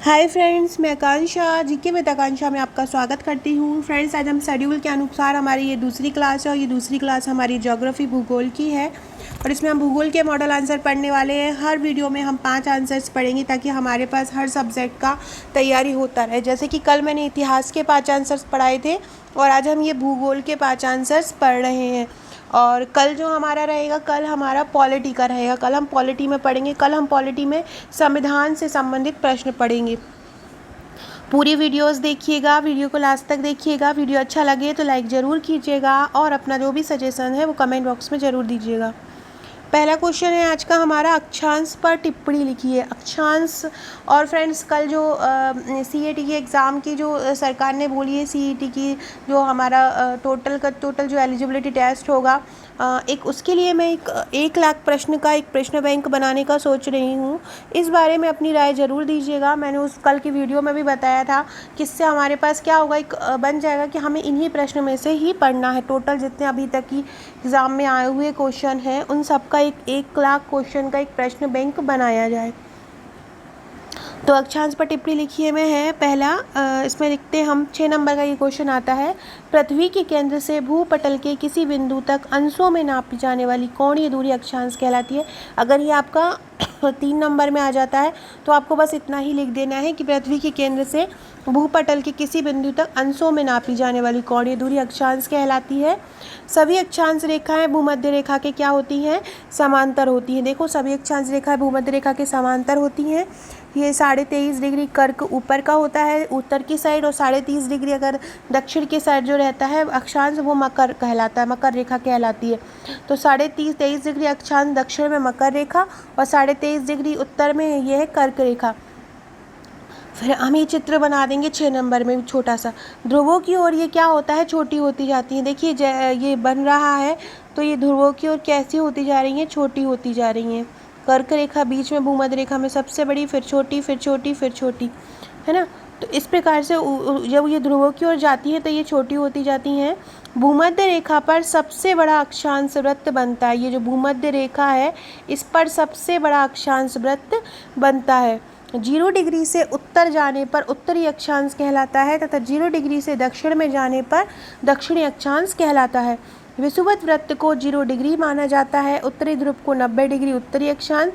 Hi friends, मैं आकांक्षा GK with आकांक्षा में आपका स्वागत करती हूँ। फ्रेंड्स, आज हम शेड्यूल के अनुसार हमारी ये दूसरी क्लास है और ये दूसरी क्लास हमारी ज्योग्राफी भूगोल की है और इसमें हम भूगोल के मॉडल आंसर पढ़ने वाले हैं। हर वीडियो में हम 5 आंसर्स पढ़ेंगे ताकि हमारे पास हर सब्जेक्ट का तैयारी होता रहे। जैसे कि कल मैंने इतिहास के 5 आंसर्स पढ़ाए थे और आज हम ये भूगोल के 5 आंसर्स पढ़ रहे हैं। और कल जो हमारा रहेगा, कल हमारा पॉलिटी का रहेगा। कल हम पॉलिटी में पढ़ेंगे। कल हम पॉलिटी में संविधान से संबंधित प्रश्न पढ़ेंगे। पूरी वीडियोस देखिएगा, वीडियो को लास्ट तक देखिएगा। वीडियो अच्छा लगे तो लाइक ज़रूर कीजिएगा और अपना जो भी सजेशन है वो कमेंट बॉक्स में ज़रूर दीजिएगा। पहला क्वेश्चन है आज का हमारा, अक्षांश पर टिप्पणी लिखिए। अक्षांश। और फ्रेंड्स, कल जो सीईटी की एग्ज़ाम की जो सरकार ने बोली है, सीईटी की जो हमारा टोटल जो एलिजिबिलिटी टेस्ट होगा, एक उसके लिए मैं एक लाख प्रश्न का एक प्रश्न बैंक बनाने का सोच रही हूँ। इस बारे में अपनी राय ज़रूर दीजिएगा। मैंने उस कल की वीडियो में भी बताया था कि इससे हमारे पास क्या होगा, एक बन जाएगा कि हमें इन्हीं प्रश्न में से ही पढ़ना है। टोटल जितने अभी तक की एग्ज़ाम में आए हुए क्वेश्चन हैं उन सब का एक लाख क्वेश्चन का एक प्रश्न बैंक बनाया जाए। तो अक्षांश पर टिप्पणी लिखिए में है पहला। इसमें लिखते हैं हम, 6 नंबर का ये क्वेश्चन आता है। पृथ्वी के केंद्र से भूपटल के किसी बिंदु तक अंशों में नापी जाने वाली कोणीय दूरी अक्षांश कहलाती है। अगर ये आपका 3 नंबर में आ जाता है तो आपको बस इतना ही लिख देना है कि पृथ्वी के केंद्र से भूपटल के किसी बिंदु तक अंशों में नापी जाने वाली कोणीय दूरी अक्षांश कहलाती है। सभी अक्षांश रेखाएं भूमध्य रेखा के क्या होती हैं? समांतर होती हैं। देखो, सभी अक्षांश रेखाएं भूमध्य रेखा के समांतर होती हैं। ये 23.5 डिग्री कर्क ऊपर का होता है उत्तर की साइड, और 30.5 डिग्री अगर दक्षिण की साइड जो रहता है अक्षांश, वो मकर कहलाता है, मकर रेखा कहलाती है। तो 23.5 डिग्री अक्षांश दक्षिण में मकर रेखा और 23.5 डिग्री उत्तर में ये है कर्क रेखा। फिर हम ये चित्र बना देंगे 6 नंबर में छोटा सा। ध्रुवों की ओर ये क्या होता है? छोटी होती जाती है। देखिए ये बन रहा है तो ये ध्रुवों की ओर कैसी होती जा रही हैं? छोटी होती जा रही हैं। कर्क रेखा बीच में, भूमध्य रेखा में सबसे बड़ी, फिर छोटी, फिर छोटी, फिर छोटी, है ना। तो इस प्रकार से जब ये ध्रुवों की ओर जाती है तो ये छोटी होती जाती हैं। भूमध्य रेखा पर सबसे बड़ा अक्षांश वृत्त बनता है। ये जो भूमध्य रेखा है इस पर सबसे बड़ा अक्षांश वृत्त बनता है। 0 डिग्री से उत्तर जाने पर उत्तरी अक्षांश कहलाता है तथा 0 डिग्री से दक्षिण में जाने पर दक्षिणी अक्षांश कहलाता है। विषुवत वृत्त को 0 डिग्री माना जाता है। उत्तरी ध्रुव को 90 डिग्री उत्तरी अक्षांश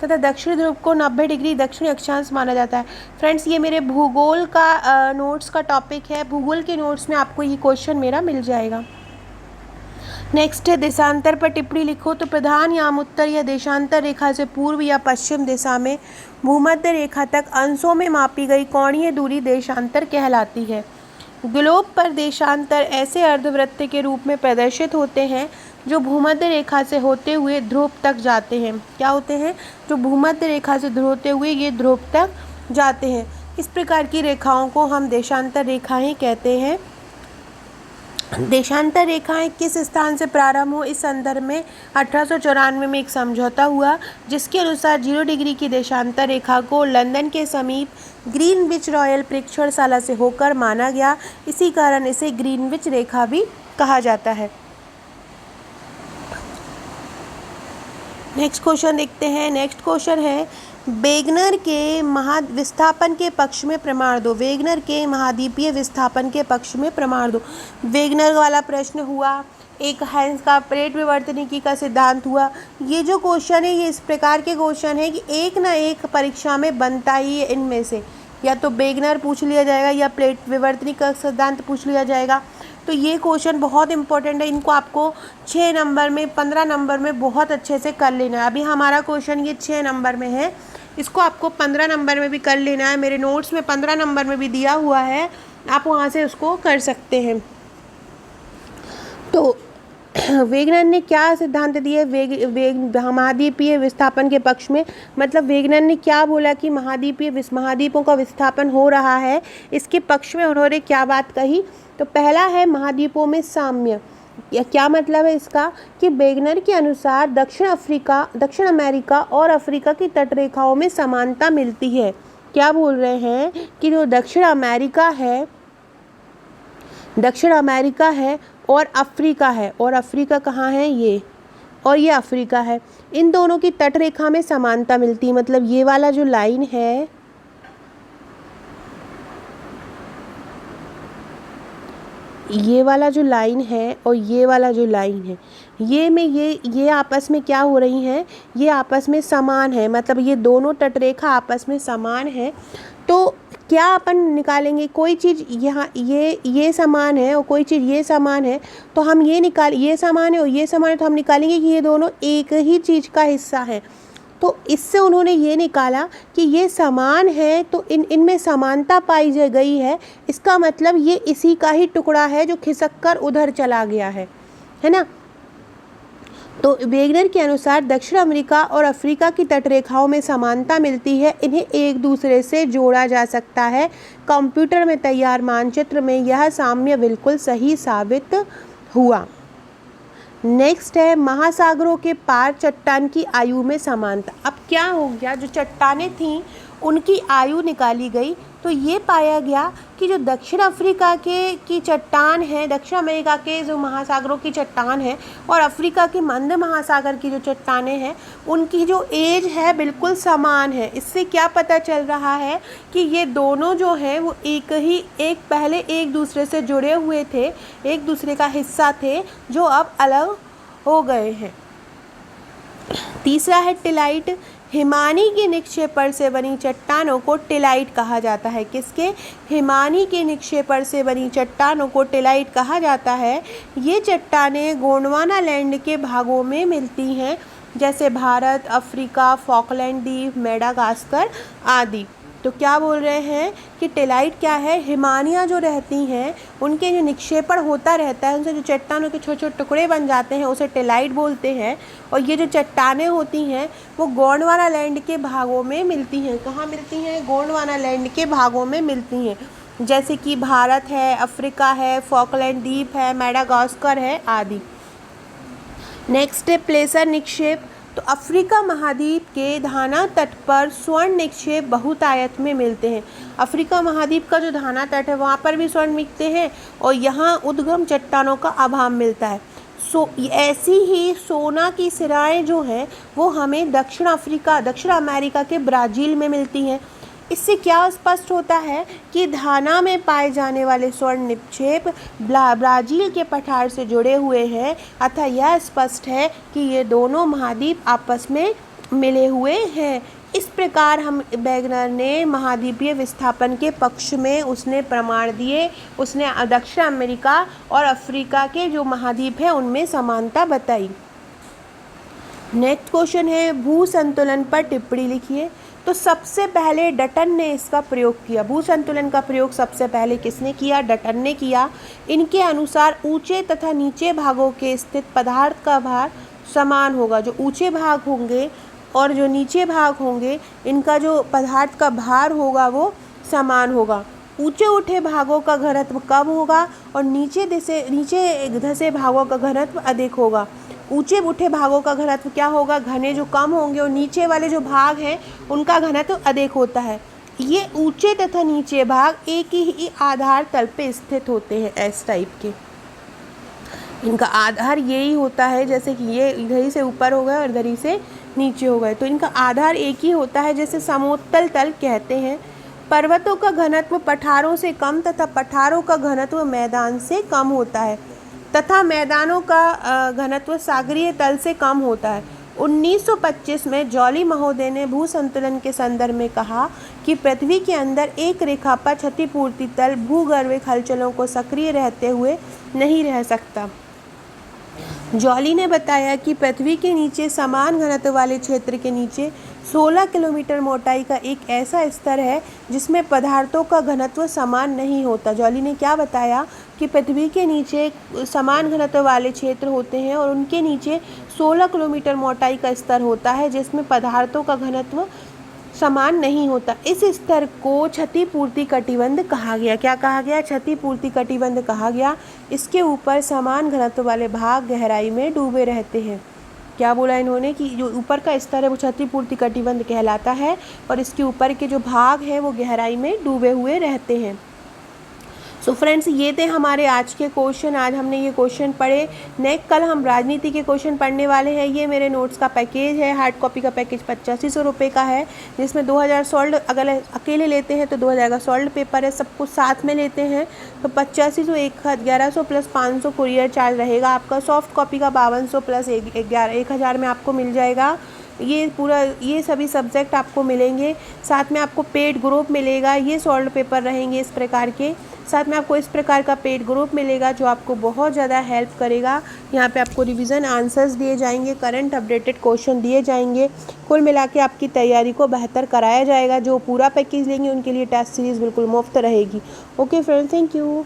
तथा दक्षिणी ध्रुव को 90 डिग्री दक्षिणी अक्षांश माना जाता है। फ्रेंड्स, ये मेरे भूगोल का नोट्स का टॉपिक है। भूगोल के नोट्स में आपको ये क्वेश्चन मेरा मिल जाएगा। नेक्स्ट है, देशांतर पर टिप्पणी लिखो। तो प्रधान याम उत्तर या देशांतर रेखा से पूर्व या पश्चिम दिशा में भूमध्य रेखा तक अंशों में मापी गई कोणीय दूरी देशांतर कहलाती है। ग्लोब पर देशांतर ऐसे अर्धवृत्त के रूप में प्रदर्शित होते हैं जो भूमध्य रेखा से होते हुए ध्रुव तक जाते हैं। क्या होते हैं? जो भूमध्य रेखा से होते हुए ये ध्रुव तक जाते हैं। इस प्रकार की रेखाओं को हम देशांतर रेखाएं कहते हैं। देशांतर रेखाएं किस स्थान से प्रारंभ हो, इस संदर्भ में 1894 में एक समझौता हुआ जिसके अनुसार 0 डिग्री की देशांतर रेखा को लंदन के समीप ग्रीनविच रॉयल प्रेक्षणशाला से होकर माना गया। इसी कारण इसे ग्रीनविच रेखा भी कहा जाता है। नेक्स्ट क्वेश्चन देखते हैं। नेक्स्ट क्वेश्चन है, वेगनर के विस्थापन के पक्ष में प्रमाण दो। वेगनर के महाद्वीपीय विस्थापन के पक्ष में प्रमाण दो। वेगनर वाला प्रश्न हुआ। एक हाइंस का प्लेट विवर्तनिकी का सिद्धांत हुआ। ये जो क्वेश्चन है ये इस प्रकार के क्वेश्चन है कि एक ना एक परीक्षा में बनता ही है इनमें से, या तो वेगनर पूछ लिया जाएगा या प्लेट विवर्तनिकी का सिद्धांत पूछ लिया जाएगा। तो ये क्वेश्चन बहुत इंपॉर्टेंट है। इनको आपको 6 नंबर में, 15 नंबर में बहुत अच्छे से कर लेना है। अभी हमारा क्वेश्चन ये 6 नंबर में है, इसको आपको 15 नंबर में भी कर लेना है। मेरे नोट्स में 15 नंबर में भी दिया हुआ है, आप वहाँ से उसको कर सकते हैं। तो वेगनर ने क्या सिद्धांत दिए? महाद्वीपीय विस्थापन के पक्ष में, मतलब वेगनर ने क्या बोला कि महाद्वीपों का विस्थापन हो रहा है, इसके पक्ष में उन्होंने क्या बात कही? तो पहला है महाद्वीपों में साम्य। या क्या मतलब है इसका? कि वेगनर के अनुसार दक्षिण अमेरिका और अफ्रीका की तटरेखाओं में समानता मिलती है। क्या बोल रहे हैं कि जो दक्षिण अमेरिका है और अफ्रीका है, और अफ्रीका कहाँ है? ये, और ये अफ्रीका है। इन दोनों की तटरेखा में समानता मिलती है। मतलब ये वाला जो लाइन है ये वाला जो लाइन है और ये वाला जो लाइन है, ये आपस में क्या हो रही हैं, ये आपस में समान है, मतलब ये दोनों तटरेखा आपस में समान है। तो क्या अपन निकालेंगे, कोई चीज़ यहाँ ये समान है और कोई चीज़ ये समान है, तो हम ये समान है और ये समान है, तो हम निकालेंगे कि ये दोनों एक ही चीज़ का हिस्सा है। तो इससे उन्होंने ये निकाला कि ये समान है तो इनमें समानता पाई गई है, इसका मतलब ये इसी का ही टुकड़ा है जो खिसक कर उधर चला गया है ना। तो वेगनर के अनुसार दक्षिण अमेरिका और अफ्रीका की तटरेखाओं में समानता मिलती है, इन्हें एक दूसरे से जोड़ा जा सकता है। कंप्यूटर में तैयार मानचित्र में यह साम्य बिल्कुल सही साबित हुआ। नेक्स्ट है महासागरों के पार चट्टान की आयु में समानता। अब क्या हो गया, जो चट्टानें थीं उनकी आयु निकाली गई, तो ये पाया गया कि जो दक्षिण अफ्रीका की चट्टान है, दक्षिण अमेरिका के जो महासागरों की चट्टान है और अफ्रीका के मध्य महासागर की जो चट्टानें हैं, उनकी जो एज है बिल्कुल समान है। इससे क्या पता चल रहा है कि ये दोनों जो हैं वो पहले एक दूसरे से जुड़े हुए थे, एक दूसरे का हिस्सा थे, जो अब अलग हो गए हैं। तीसरा है टिलाइट। हिमानी के निक्षेपण से बनी चट्टानों को टिलाइट कहा जाता है। किसके? हिमानी के निक्षेपण से बनी चट्टानों को टिलाइट कहा जाता है। ये चट्टानें गोंडवाना लैंड के भागों में मिलती हैं, जैसे भारत, अफ्रीका, फॉकलैंड द्वीप, मेडागास्कर आदि। तो क्या बोल रहे हैं कि टिलाइट क्या है, हिमानियाँ जो रहती हैं उनके जो निक्षेपण होता रहता है, उनसे जो चट्टानों के छोटे छोटे टुकड़े बन जाते हैं उसे टिलाइट बोलते हैं। और ये जो चट्टानें होती हैं वो गोंडवाना लैंड के भागों में मिलती हैं। कहाँ मिलती हैं? गोंडवाना लैंड के भागों में मिलती हैं, जैसे कि भारत है, अफ्रीका है, फॉकलैंड द्वीप है, मेडागास्कर है आदि। नेक्स्ट है प्लेसर निक्षेप। तो अफ्रीका महाद्वीप के धाना तट पर स्वर्ण निक्षेप बहुतायत में मिलते हैं। अफ्रीका महाद्वीप का जो धाना तट है वहाँ पर भी स्वर्ण मिलते हैं और यहाँ उद्गम चट्टानों का अभाव मिलता है। ऐसी ही सोना की सिराएं जो हैं वो हमें दक्षिण अमेरिका के ब्राज़ील में मिलती हैं। इससे क्या स्पष्ट होता है कि धाना में पाए जाने वाले स्वर्ण निक्षेप ब्राज़ील के पठार से जुड़े हुए हैं, अतः यह स्पष्ट है कि ये दोनों महाद्वीप आपस में मिले हुए हैं। इस प्रकार हम वेगनर ने महाद्वीपीय विस्थापन के पक्ष में उसने प्रमाण दिए, उसने दक्षिण अमेरिका और अफ्रीका के जो महाद्वीप हैं उनमें समानता बताई। नेक्स्ट क्वेश्चन है भू संतुलन पर टिप्पणी लिखिए। तो सबसे पहले डटन ने इसका प्रयोग किया। भू संतुलन का प्रयोग सबसे पहले किसने किया? डटन ने किया। इनके अनुसार ऊंचे तथा नीचे भागों के स्थित पदार्थ का भार समान होगा। जो ऊंचे भाग होंगे और जो नीचे भाग होंगे इनका जो पदार्थ का भार होगा वो समान होगा। ऊंचे उठे भागों का घनत्व कम होगा और नीचे धसे भागों का घनत्व अधिक होगा। ऊंचे उठे भागों का घनत्व क्या होगा? घने जो कम होंगे और नीचे वाले जो भाग हैं उनका घनत्व अधिक होता है। ये ऊंचे तथा नीचे भाग एक ही आधार तल पे स्थित होते हैं, एस टाइप के। इनका आधार यही होता है, जैसे कि ये इधर ही से ऊपर हो गए और इधर ही से नीचे हो गए, तो इनका आधार एक ही होता है, जैसे समोत्तल तल कहते हैं। पर्वतों का घनत्व पठारों से कम तथा पठारों का घनत्व मैदान से कम होता है तथा मैदानों का घनत्व सागरीय तल से कम होता है। 1925 में जॉली महोदय ने भू संतुलन के संदर्भ में कहा कि पृथ्वी के अंदर एक रेखा पर क्षतिपूर्ति तल भूगर्भिक हलचलों को सक्रिय रहते हुए नहीं रह सकता। जॉली ने बताया कि पृथ्वी के नीचे समान घनत्व वाले क्षेत्र के नीचे 16 किलोमीटर मोटाई का एक ऐसा स्तर है जिसमें पदार्थों का घनत्व समान नहीं होता। जॉली ने क्या बताया कि पृथ्वी के नीचे समान घनत्व वाले क्षेत्र होते हैं और उनके नीचे 16 किलोमीटर मोटाई का स्तर होता है जिसमें पदार्थों का घनत्व समान नहीं होता। इस स्तर को क्षतिपूर्ति कटिबंध कहा गया। क्या कहा गया? क्षतिपूर्ति कटिबंध कहा गया। इसके ऊपर समान घनत्व वाले भाग गहराई में डूबे रहते हैं। क्या बोला इन्होंने कि जो ऊपर का स्तर है वो क्षतिपूर्ति कटिबंध कहलाता है और इसके ऊपर के जो भाग हैं वो गहराई में डूबे हुए रहते हैं। सो फ्रेंड्स, ये थे हमारे आज के क्वेश्चन। आज हमने ये क्वेश्चन पढ़े। नेक्स्ट कल हम राजनीति के क्वेश्चन पढ़ने वाले हैं। ये मेरे नोट्स का पैकेज है। हार्ड कॉपी का पैकेज 8500 रुपये का है, जिसमें 2000 सॉल्ड, अगर अकेले लेते हैं तो 2000 का सॉल्ड पेपर है। सब कुछ साथ में लेते हैं तो 8500 1100 प्लस 500 कुरियर चार्ज रहेगा आपका। सॉफ्ट कॉपी का 5200 प्लस 1000 में आपको मिल जाएगा। ये पूरा, ये सभी सब्जेक्ट आपको मिलेंगे। साथ में आपको पेड ग्रुप मिलेगा। ये सॉल्ड पेपर रहेंगे इस प्रकार के। साथ में आपको इस प्रकार का पेड ग्रुप मिलेगा जो आपको बहुत ज़्यादा हेल्प करेगा। यहाँ पे आपको रिवीजन आंसर्स दिए जाएंगे, करंट अपडेटेड क्वेश्चन दिए जाएंगे। कुल मिला के आपकी तैयारी को बेहतर कराया जाएगा। जो पूरा पैकेज लेंगे उनके लिए टेस्ट सीरीज़ बिल्कुल मुफ्त रहेगी। Okay friends, thank you.